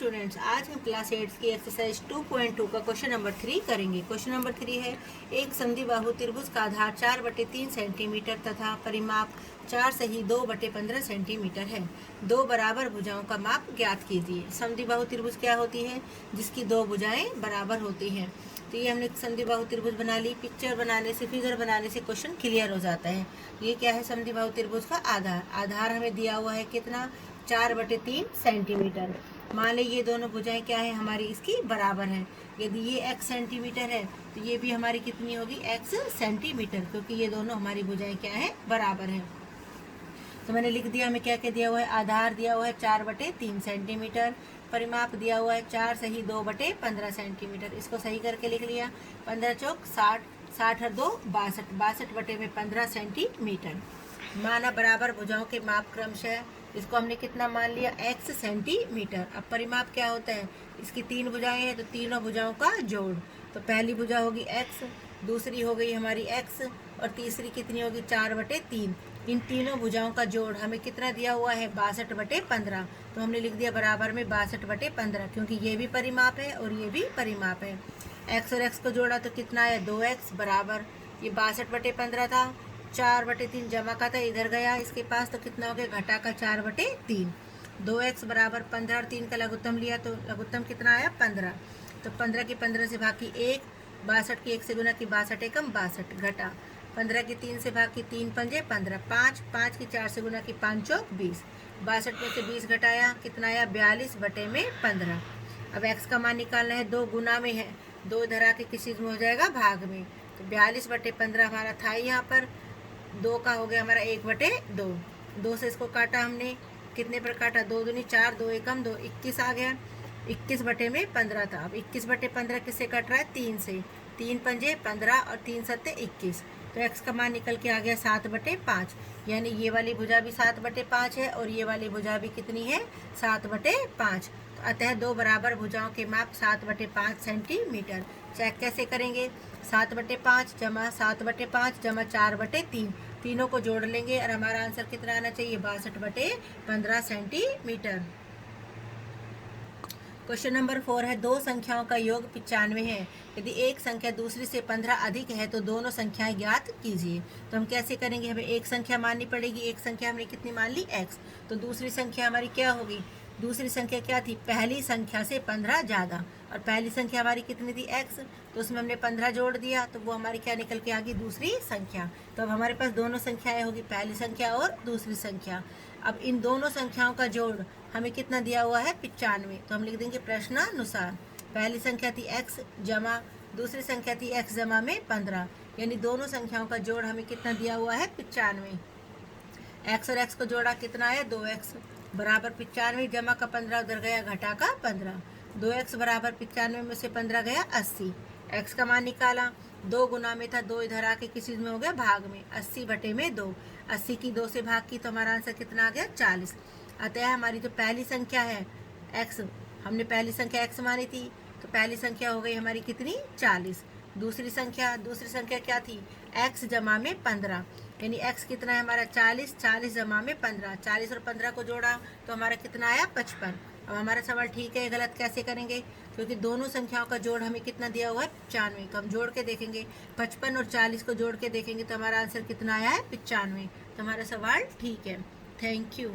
Students, आज हम class 8 की एक्सरसाइज 2.2 का क्वेश्चन नंबर 3 करेंगे। क्वेश्चन नंबर 3 है, एक समद्विबाहु त्रिभुज का आधार 4/3 सेंटीमीटर तथा परिमाप 4 सही 2/15 सेंटीमीटर है। दो बराबर भुजाओं का माप ज्ञात कीजिए। समद्विबाहु त्रिभुज क्या होती है? जिसकी दो भुजाएं बराबर होती हैं। तो ये हमने समद्विबाहु त्रिभुज बना ली। पिक्चर बनाने से, फिगर बनाने से क्वेश्चन क्लियर हो जाता है। ये क्या है? समद्विबाहु त्रिभुज का आधार। आधार हमें दिया हुआ है कितना? 4/3 सेंटीमीटर। मान ली ये दोनों भुजाएं क्या है हमारी? इसकी बराबर है। यदि ये x सेंटीमीटर है तो ये भी हमारी कितनी होगी? x सेंटीमीटर, क्योंकि ये दोनों हमारी भुजाएं क्या है? बराबर है। तो मैंने लिख दिया, हमें क्या क्या दिया हुआ है? आधार दिया हुआ है 4/3 सेंटीमीटर, परिमाप दिया हुआ है 4 सही 2/15 सेंटीमीटर। इसको सही करके लिख लिया। 15 चौक 60, 60 और 2 62, 62/15 सेंटीमीटर। माना बराबर भुजाओं के माप क्रमशः, इसको हमने कितना मान लिया? x centimetre. अब परिमाप क्या होता है? इसकी 3 भुजाएं हैं तो तीनों भुजाओं का जोड़। तो पहली भुजा होगी x, दूसरी हो गई हमारी x और तीसरी कितनी होगी? 4/3। इन तीनों भुजाओं का जोड़ हमें कितना दिया हुआ है? 62/15। तो हमने लिख दिया बराबर में 62/15, क्योंकि ये भी परिमाप है और ये भी परिमाप है। x और x को जोड़ा तो कितना है? 2x बराबर, ये 62/15 था, 4/3 जमा का था, इधर गया इसके पास, तो कितना हो गया? घटा का 4/3। 2x बराबर 15 और 3 का लघुत्तम लिया तो लघुत्तम कितना आया? 15। तो 15 की 15 से भाग की 1, 62 की 1 से गुना की 62 एकम 62, घटा 15 की 3 से भाग की 3 पंजे 15, 5, 5 की 4 से गुना की 5 चौक 20, 62 में से 20 घटाया कितना आया? 42/15। अब x का मान निकालना है, 2 गुना में है, 2 इधर आके किसी में हो जाएगा भाग में। तो 42/15 हमारा था यहाँ पर, 2 का हो गया हमारा 1/2। 2 से इसको काटा हमने, कितने पर काटा? 2 दूनी 4, 2 एकम 2, 21 आ गया। 21/15 था। अब 21/15 किससे कट रहा है? 3 से। 3 पंजे 15 और 3 सत्ते 21। तो x का मान निकल के आ गया 7/5। यानी ये वाली भुजा भी 7/5 है और ये वाली भुजा भी कितनी है? 7/5। तो अतः दो बराबर भुजाओं के माप 7/5 सेंटीमीटर। चेक कैसे करेंगे? 7/5 जमा 7/5 जमा 4/3, तीनों को जोड़ लेंगे और हमारा आंसर कितना आना चाहिए? 62/15 सेंटीमीटर। क्वेश्चन नंबर 4 है, दो संख्याओं का योग 95 है। यदि एक संख्या दूसरी से 15 अधिक है तो दोनों संख्याएं ज्ञात कीजिए। तो हम कैसे करेंगे? हमें एक संख्या माननी पड़ेगी। एक संख्या हमने कितनी मान ली? x। तो दूसरी संख्या हमारी क्या होगी? दूसरी संख्या क्या थी? पहली संख्या से 15 ज़्यादा, और पहली संख्या हमारी कितनी थी? x। तो उसमें हमने 15 जोड़ दिया तो वो हमारी क्या निकल के आ गई? दूसरी संख्या। तो अब हमारे पास दोनों संख्याएं होगी, पहली संख्या और दूसरी संख्या। अब इन दोनों संख्याओं का जोड़ हमें कितना दिया हुआ है? 95। तो हम लिख देंगे प्रश्नानुसार। पहली संख्या थी x जमा दूसरी संख्या थी x जमा में 15, यानी दोनों संख्याओं का जोड़ हमें कितना दिया हुआ है? 95। x और x को जोड़ा कितना है? 2x बराबर 95 जमा का 15 उधर गया, घटा का 15। 2x बराबर 95 में से 15 गया 80। x का मान निकाला, 2 गुना में था, 2 इधर आके किसी में हो गया भाग में, 80/2। 80 की 2 से भाग की तो हमारा आंसर कितना आ गया? 40। अतः हमारी जो पहली संख्या है x, हमने पहली संख्या x मानी थी, तो पहली संख्या हो गई हमारी कितनी? 40। दूसरी संख्या क्या थी? x जमा में 15, यानी x कितना है हमारा? 40, 40 जमा में 15, 40 और 15 को जोड़ा तो हमारा कितना आया? 55। अब हमारा सवाल ठीक है गलत कैसे करेंगे? क्योंकि दोनों संख्याओं का जोड़ हमें कितना दिया हुआ है? 95। तो हम जोड़ के देखेंगे, 55 और 40 को जोड़ के देखेंगे तो हमारा आंसर कितना आया है? 95। तो हमारा सवाल ठीक है। Thank you.